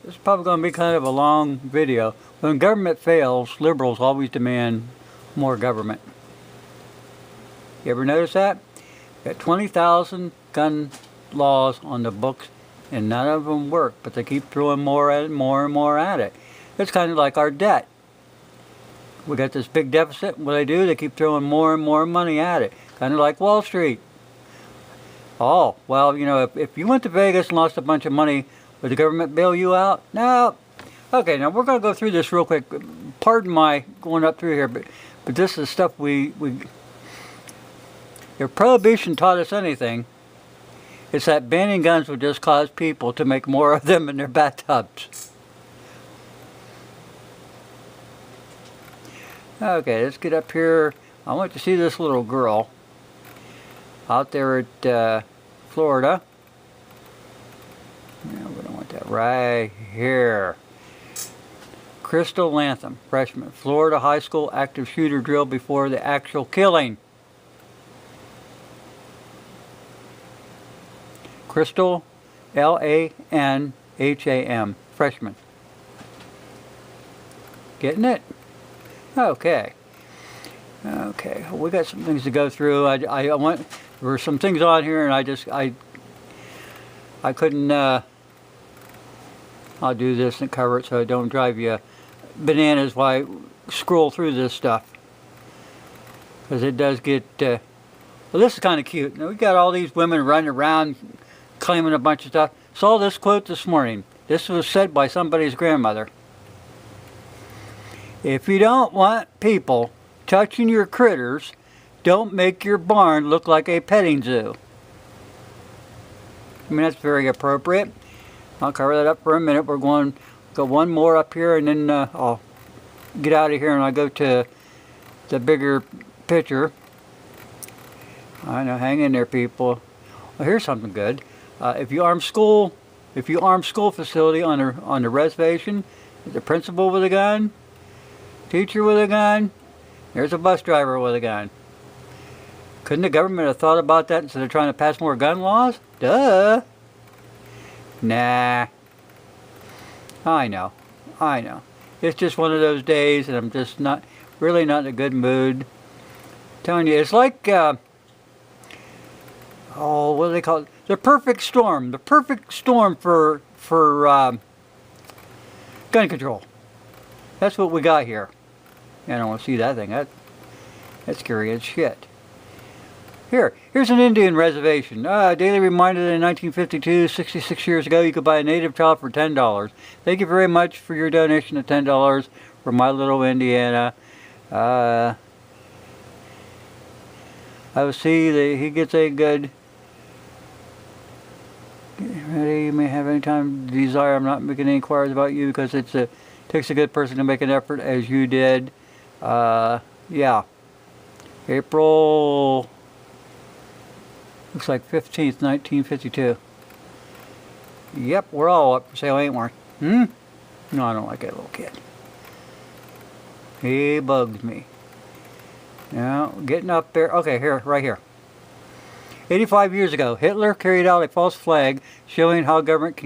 This is probably going to be kind of a long video. When government fails, liberals always demand more government. You ever notice that? Got 20,000 gun laws on the books, and none of them work, but they keep throwing more at it, more and more at it. It's kind of like our debt. We got this big deficit. What do? They keep throwing more and more money at it. Kind of like Wall Street. Oh, well, you know, if you went to Vegas and lost a bunch of money, would the government bail you out? No. Okay, now we're going to go through this real quick. Pardon my going up through here, but this is stuff if Prohibition taught us anything, it's that banning guns would just cause people to make more of them in their bathtubs. Okay, let's get up here. I want to see this little girl out there at Florida. No, we don't want that. Right here. Crystal Lantham, freshman. Florida high school active shooter drill before the actual killing. Crystal, Lantham, freshman. Getting it? Okay. Okay, we got some things to go through. I want, there were some things on here, and I couldn't. I'll do this and cover it so I don't drive you bananas while I scroll through this stuff, because it does get. Well, this is kind of cute. Now we got all these women running around claiming a bunch of stuff. Saw this quote this morning. This was said by somebody's grandmother. If you don't want people touching your critters, don't make your barn look like a petting zoo. I mean, that's very appropriate. I'll cover that up for a minute. We're going to go one more up here, and then I'll get out of here and I'll go to the bigger picture. I know, hang in there, people. Well, here's something good. If you arm school facility on the reservation, the principal with a gun, teacher with a gun, there's a bus driver with a gun. Couldn't the government have thought about that instead of trying to pass more gun laws? Duh. Nah. I know. It's just one of those days, and I'm just really not in a good mood. I'm telling you, it's like, what do they call it? The perfect storm. The perfect storm for gun control. That's what we got here. I don't want to see that thing. That's scary as shit. Here's an Indian reservation. Daily reminder that in 1952, 66 years ago, you could buy a native child for $10. Thank you very much for your donation of $10 for my little Indiana. I will see that he gets a good. Ready, you may have any time desire. I'm not making any inquiries about you because it takes a good person to make an effort as you did. Yeah. April, looks like 15th, 1952. Yep, we're all up for sale, ain't we? No, I don't like that little kid. He bugs me. Now, getting up there. Okay, here, right here. 85 years ago, Hitler carried out a false flag showing how government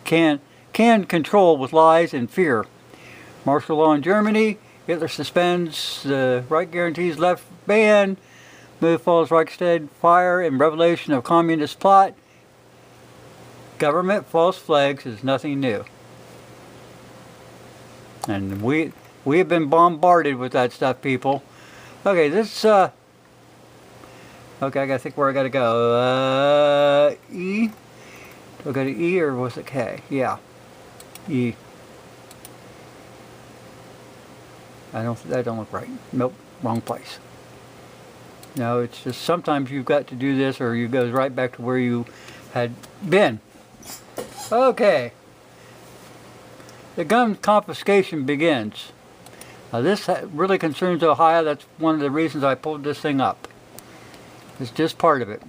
can control with lies and fear. Martial law in Germany. Hitler suspends the right guarantees left ban. Move follows Reichstag fire and revelation of communist plot. Government false flags is nothing new. And we have been bombarded with that stuff, people. Okay, this okay, I gotta think where I gotta go. E. Do I go to E or was it K? Yeah. E. That don't look right. Nope, wrong place. No, it's just sometimes you've got to do this or you go right back to where you had been. Okay. The gun confiscation begins. Now this really concerns Ohio. That's one of the reasons I pulled this thing up. It's just part of it.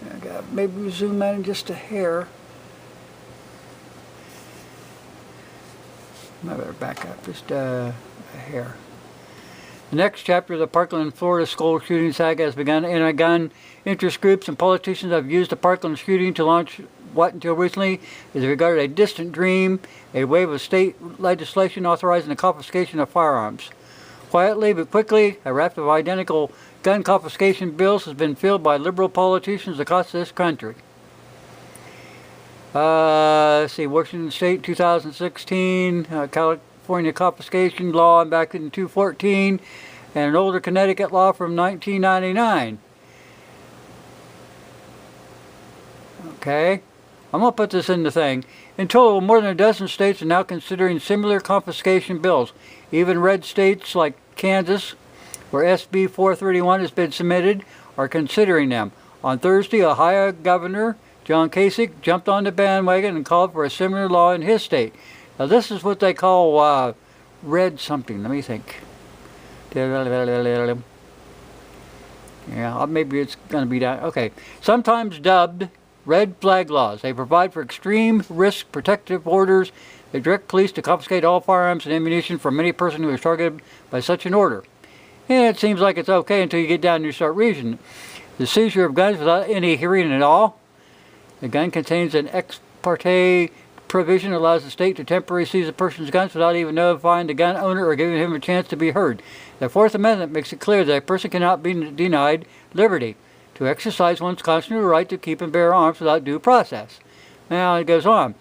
I got maybe zoom in just a hair. I better back up just a hair. The next chapter of the Parkland, Florida school shooting saga has begun. Anti-gun interest groups and politicians have used the Parkland shooting to launch what until recently is regarded a distant dream, a wave of state legislation authorizing the confiscation of firearms. Quietly but quickly, a raft of identical gun confiscation bills has been filled by liberal politicians across this country. Let's see, Washington State 2016, California confiscation law back in 2014, and an older Connecticut law from 1999. Okay, I'm going to put this in the thing. In total, more than a dozen states are now considering similar confiscation bills. Even red states like Kansas, where SB 431 has been submitted, are considering them. On Thursday, Ohio Governor John Kasich jumped on the bandwagon and called for a similar law in his state. Now this is what they call red something. Let me think. Yeah, maybe it's going to be that. Okay. Sometimes dubbed red flag laws. They provide for extreme risk protective orders that direct police to confiscate all firearms and ammunition from any person who is targeted by such an order. And it seems like it's okay until you get down and you start reading. The seizure of guns without any hearing at all. The gun contains an ex parte provision that allows the state to temporarily seize a person's guns without even notifying the gun owner or giving him a chance to be heard. The Fourth Amendment makes it clear that a person cannot be denied liberty to exercise one's constitutional right to keep and bear arms without due process. Now it goes on.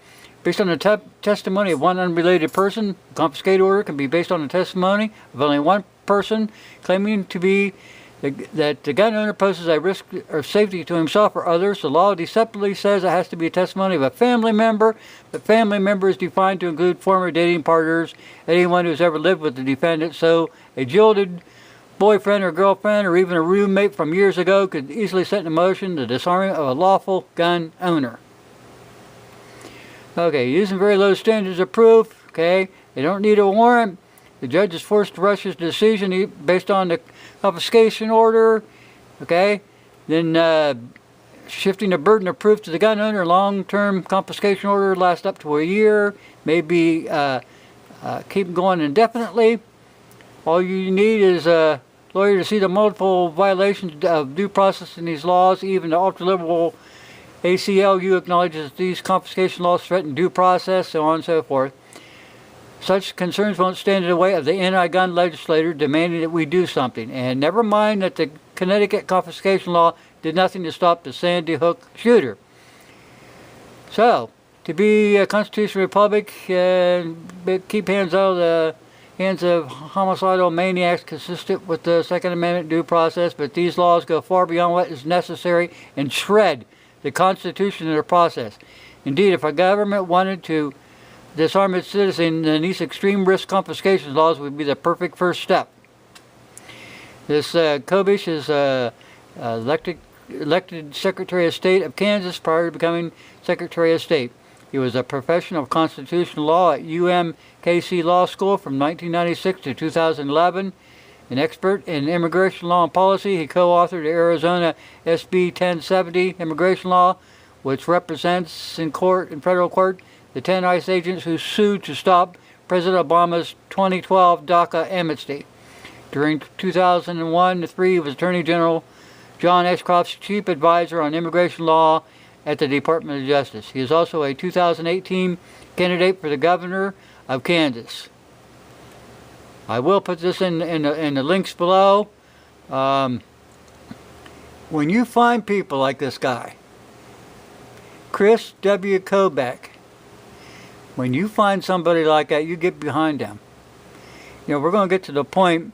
Based on the testimony of one unrelated person, the confiscate order can be based on the testimony of only one person claiming to be that the gun owner poses a risk of safety to himself or others. The law deceptively says it has to be a testimony of a family member. The family member is defined to include former dating partners, anyone who has ever lived with the defendant. So a jilted boyfriend or girlfriend or even a roommate from years ago could easily set in motion the disarming of a lawful gun owner. Okay, using very low standards of proof. Okay, they don't need a warrant. The judge is forced to rush his decision based on the confiscation order. Okay, then shifting the burden of proof to the gun owner. Long-term confiscation order lasts up to a year. Maybe keep going indefinitely. All you need is a lawyer to see the multiple violations of due process in these laws. Even the ultra-liberal ACLU acknowledges that these confiscation laws threaten due process, so on and so forth. Such concerns won't stand in the way of the anti-gun legislator demanding that we do something. And never mind that the Connecticut confiscation law did nothing to stop the Sandy Hook shooter. So, to be a constitutional republic, keep hands out of the hands of homicidal maniacs consistent with the Second Amendment due process, but these laws go far beyond what is necessary and shred the Constitution in the process. Indeed, if a government wanted to disarm its citizens, then these extreme risk confiscation laws would be the perfect first step. This Kobish is elected Secretary of State of Kansas prior to becoming Secretary of State. He was a professor of constitutional law at UMKC Law School from 1996 to 2011. An expert in immigration law and policy, he co-authored the Arizona SB 1070 immigration law, which represents in federal court, the 10 ICE agents who sued to stop President Obama's 2012 DACA amnesty. During 2001-3, he was Attorney General John Ashcroft's chief advisor on immigration law at the Department of Justice. He is also a 2018 candidate for the governor of Kansas. I will put this in the links below. When you find people like this guy, Chris W. Kobach, when you find somebody like that, you get behind them. You know, we're going to get to the point.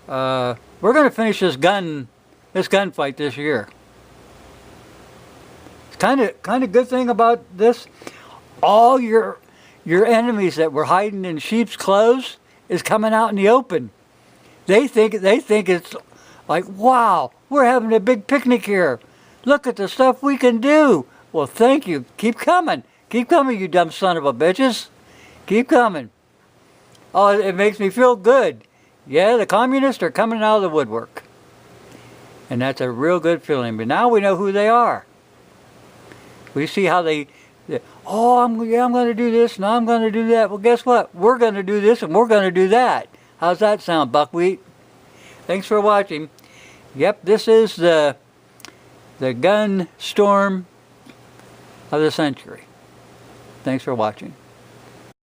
We're going to finish this gunfight this year. It's kind of good thing about this. All your enemies that were hiding in sheep's clothes is coming out in the open. They think it's like, wow, we're having a big picnic here. Look at the stuff we can do. Well, thank you. Keep coming. Keep coming, you dumb son of a bitches. Keep coming. Oh, it makes me feel good. Yeah, the communists are coming out of the woodwork. And that's a real good feeling. But now we know who they are. We see how I'm going to do this and I'm going to do that. Well, guess what? We're going to do this and we're going to do that. How's that sound, buckwheat? Thanks for watching. Yep, this is the gun storm of the century. Thanks for watching.